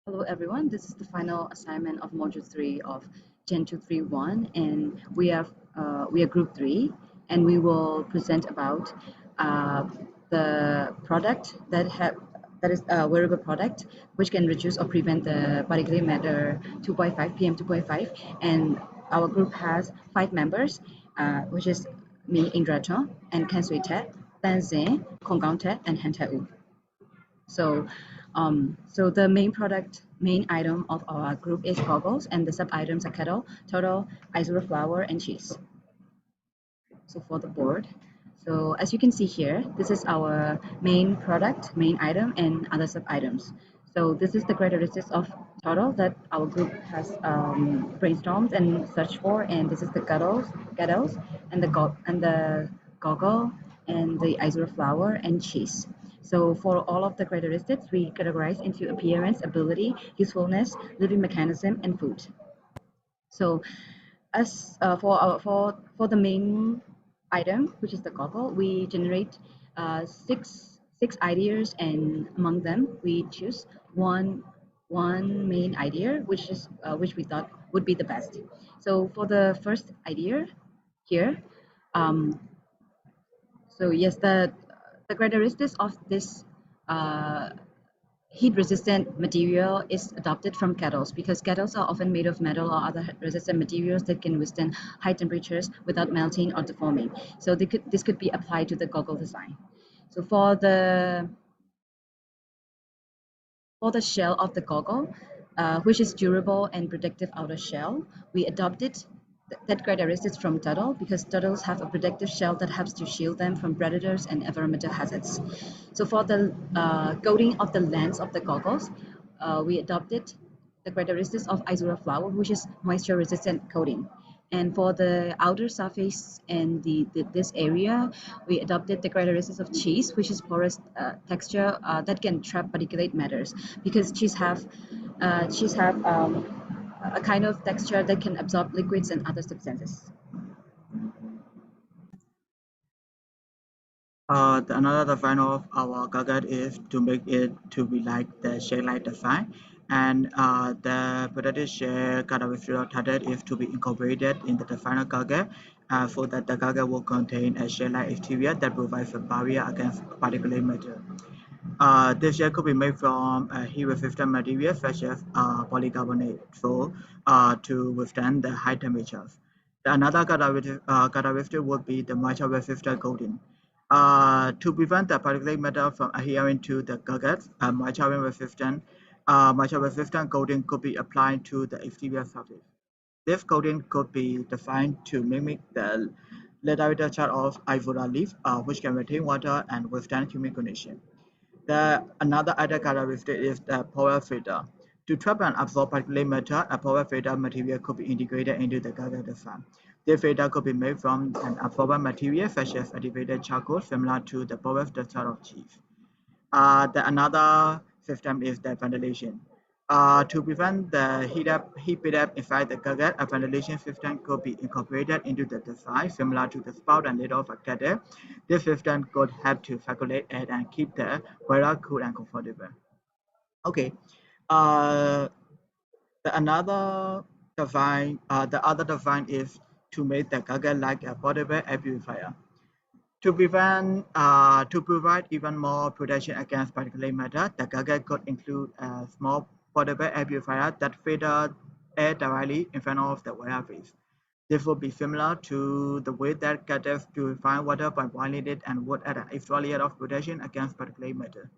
Hello everyone, this is the final assignment of Module 3 of Gen 231 and we are Group 3 and we will present about uh, the product that is a wearable product which can reduce or prevent the particulate matter 2.5 PM 2.5, and our group has 5 members, which is me, Indra Chong, and Ken Sui Tet, Tan Zhe, Kong Gao Tet, and Han Tai Wu. So the main item of our group is goggles, and the sub items are kettle, turtle, isura flour, and cheese. So for the board, so as you can see here, this is our main product, main item, and other sub items. So this is the characteristics of turtle that our group has brainstormed and searched for, and this is the kettles, and the goggle, and the isura flour and cheese. So for all of the characteristics, we categorize into appearance, ability, usefulness, living mechanism, and food. So as for the main item, which is the goggle, we generate six ideas, and among them we choose one main idea, which we thought would be the best. So for the first idea here, um, so yes, the characteristics of this uh, heat-resistant material is adopted from kettles because kettles are often made of metal or other resistant materials that can withstand high temperatures without melting or deforming. So this could be applied to the goggle design. So for the shell of the goggle, which is durable and protective outer shell, we adopted that characteristics from turtle because turtles have a protective shell that helps to shield them from predators and environmental hazards. So for the coating of the lens of the goggles, we adopted the characteristics of isura flour, which is moisture resistant coating. And for the outer surface and this area, we adopted the characteristics of cheese, which is porous texture that can trap particulate matters because cheese have a kind of texture that can absorb liquids and other substances. Another design of our gadget is to make it to be like the shade light design, and the protected shade characteristic target is to be incorporated in the final gadget, so that the gadget will contain a shade light exterior that provides a barrier against particulate matter. This shade could be made from heat-resistant materials such as polycarbonate, so to withstand the high temperatures. Another characteristic would be the moisture-resistant coating. To prevent the particulate matter from adhering to the gadgets, moisture-resistant coating could be applied to the exterior surface. This coating could be designed to mimic the literature of Ivora leaf, which can retain water and withstand humid conditions. Another other characteristic is the power filter. To trap and absorb particulate matter, a power filter material could be integrated into the gadget design. This filter could be made from an absorbent material such as activated charcoal, similar to the power structure of cheese. Another system is the ventilation. To prevent the heat buildup inside the gadget, a ventilation system could be incorporated into the design, similar to the spout and lid of a gadget. This system could help to circulate air and keep the wearer cool and comfortable. Okay. Uh, the other design is to make the gadget like a portable air purifier. To provide even more protection against particulate matter, the gadget could include a small portable air purifier that filters air directly in front of the wearer face. This would be similar to the way that gadgets purify water by boiling it and would add an extra layer of protection against particulate matter.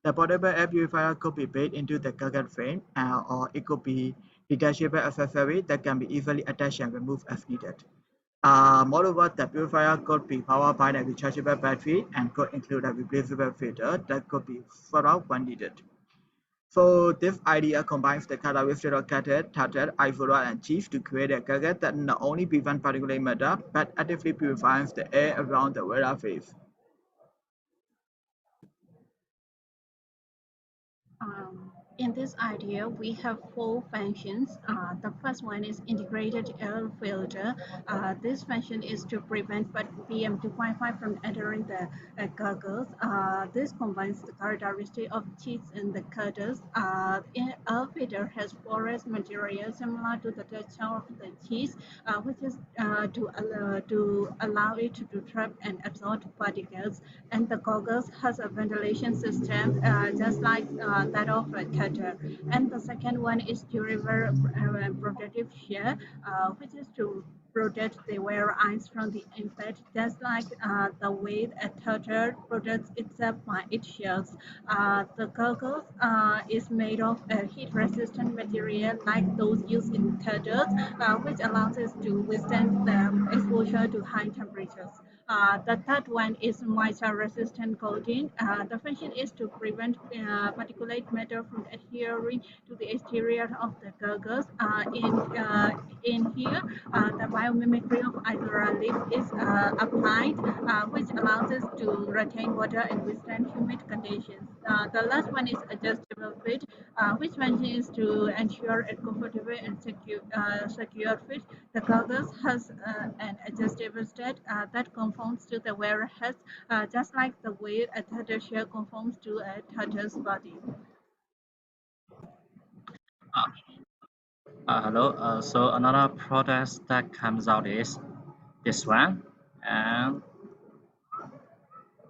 The portable air purifier could be built into the gadget frame, or it could be detachable accessory that can be easily attached and removed as needed. Moreover, the purifier could be powered by a rechargeable battery and could include a replaceable filter that could be swapped out when needed. So this idea combines the characteristics of gadget, target, isora, and cheese to create a gadget that not only prevents particulate matter but actively purifies the air around the wearer face. Um, In this idea, we have four functions. The first one is integrated air filter. This function is to prevent PM2.5 from entering the goggles. This combines the characteristic of cheese and the cutters. Air filter has porous material similar to the texture of the cheese, which is to allow it to trap and absorb particles. And the goggles has a ventilation system just like that of a cutter. And the second one is durable protective shear, which is to protect the wearer eyes from the impact, just like the way a turtle protects itself by its shells. The goggles is made of a heat-resistant material like those used in turtles, which allows us to withstand the exposure to high temperatures. The third one is moisture resistant coating. The function is to prevent particulate matter from adhering to the exterior of the goggles. In here, the biomimicry of Izora leaf is applied, which allows us to retain water and withstand humid conditions. The last one is adjustable fit, which function is to ensure a comfortable and secure fit. The goggles has an adjustable state that conforms to the wearer head, just like the way a turtle shell conforms to a turtle's body. Uh, Hello. So another product that comes out is this one, and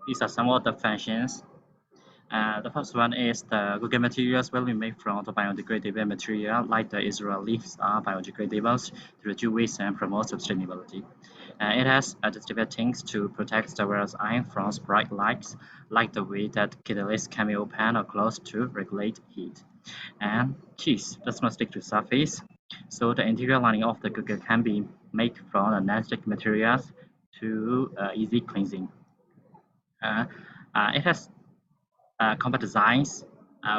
these are some of the functions. The first one is the Google materials will be made from the biodegradable material, like the Israel leaves are biodegradable to reduce waste and promote sustainability. It has additive things to protect the wearer's eye from bright lights, like the way that catalysts can be open or closed to regulate heat. And cheese does not stick to surface, so the interior lining of the cooker can be made from a non-stick materials to easy cleansing. Uh, it has compact designs.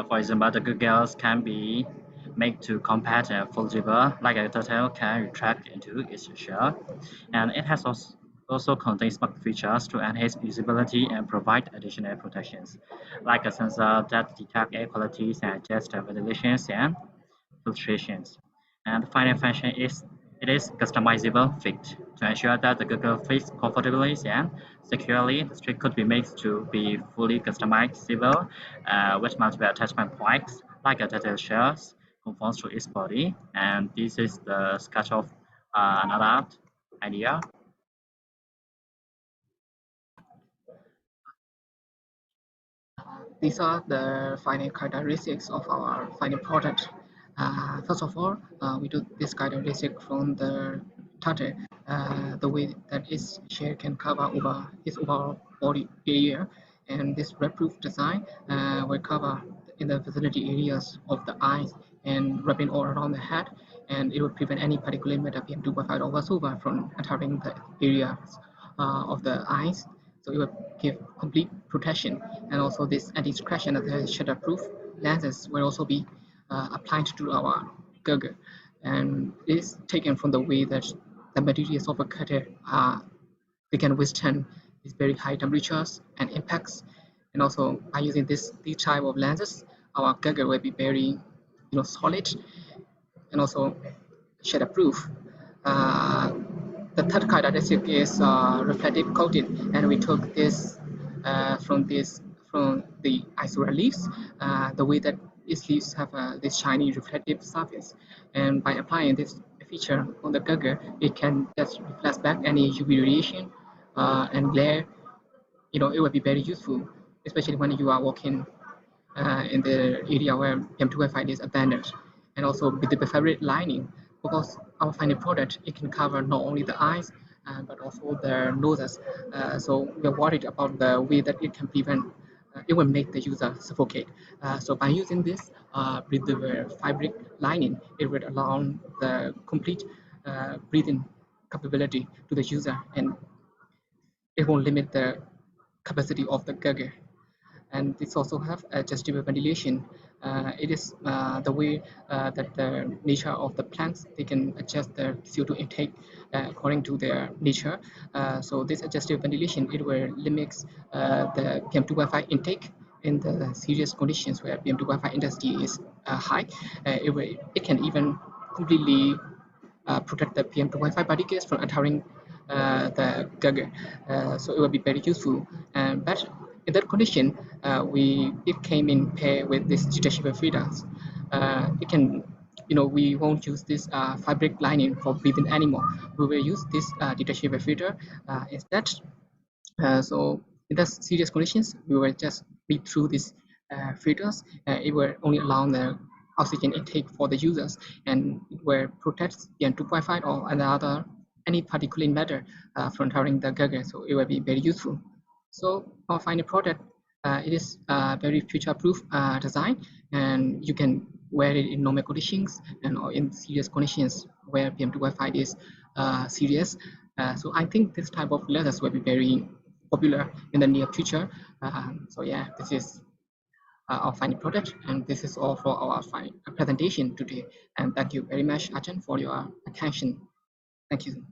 For example, the goggles can be made to compact and foldable, like a turtle can retract into its shell. And it has also contains smart features to enhance usability and provide additional protections, like a sensor that detects air qualities and adjusts the ventilations and filtrations. And the final function is it is customizable fit to ensure that the Google fits comfortably and securely. The strip could be made to be fully customizable with multiple attachment points like a detail shells conforms to its body. And this is the sketch of another idea. These are the final characteristics of our final product. First of all, we do this characteristic from the turtle, the way that its shell can cover over its overall body area, and this red-proof design will cover in the vicinity areas of the eyes and wrapping all around the head, and it will prevent any particulate matter PM2.5 or whatsoever from entering the areas of the eyes. So it will give complete protection, and also this anti-scratch and the shutter-proof lenses will also be applied to our goggle, and it is taken from the way that the materials of a cutter they can withstand these very high temperatures and impacts, and also by using these type of lenses, our goggle will be very solid and also shutter-proof. Uh, the third characteristic is reflective coating, and we took this from the Isora leaves, the way that its leaves have this shiny reflective surface, and by applying this feature on the goggle, it can just reflect back any UV radiation and glare. It will be very useful, especially when you are walking in the area where PM2.5 is abandoned, and also with the fabric lining, because our final product it can cover not only the eyes but also the noses. So we are worried about the way that it can prevent. It will make the user suffocate. So by using this with the fabric lining, it will allow the complete breathing capability to the user, and it won't limit the capacity of the goggle. And this also have adjustable ventilation. It is the way that the nature of the plants, they can adjust their CO2 intake according to their nature. So this adjustable ventilation, it will limit the PM2.5 intake, in the serious conditions where PM2.5 intensity is high, it can even completely protect the PM2.5 particles from entering the gugger. So it will be very useful. But in that condition, it came in pair with this detachable filters. It can, we won't use this fabric lining for breathing anymore. We will use this detachable filter instead. So in the serious conditions, we will just read through these filters. It will only allow the oxygen intake for the users, and it will protect PM2.5 or any particulate matter from entering the gugger. So it will be very useful. So our final product, it is a very future-proof design, and you can wear it in normal conditions and or in serious conditions where PM2.5 is serious. So I think this type of leathers will be very popular in the near future. So yeah, this is our final product, and this is all for our presentation today. And thank you very much, Achan, for your attention. Thank you.